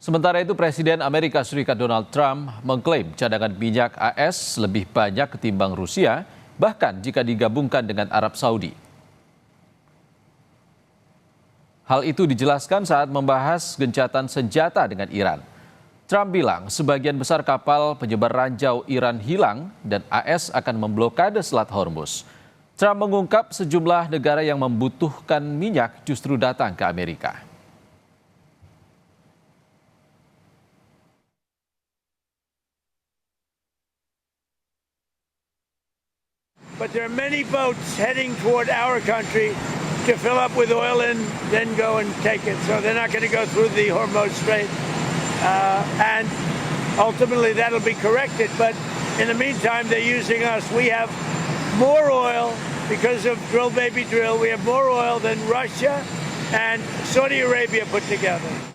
Sementara itu, Presiden Amerika Serikat Donald Trump mengklaim cadangan minyak AS lebih banyak ketimbang Rusia, bahkan jika digabungkan dengan Arab Saudi. Hal itu dijelaskan saat membahas gencatan senjata dengan Iran. Trump bilang sebagian besar kapal penyebar ranjau Iran hilang dan AS akan memblokade Selat Hormuz. Trump mengungkap sejumlah negara yang membutuhkan minyak justru datang ke Amerika. But there are many boats heading toward our country to fill up with oil and then go and take it. So they're not going to go through the Hormuz Strait. And ultimately that'll be corrected. But in the meantime, they're using us. We have more oil because of Drill Baby Drill. We have more oil than Russia and Saudi Arabia put together.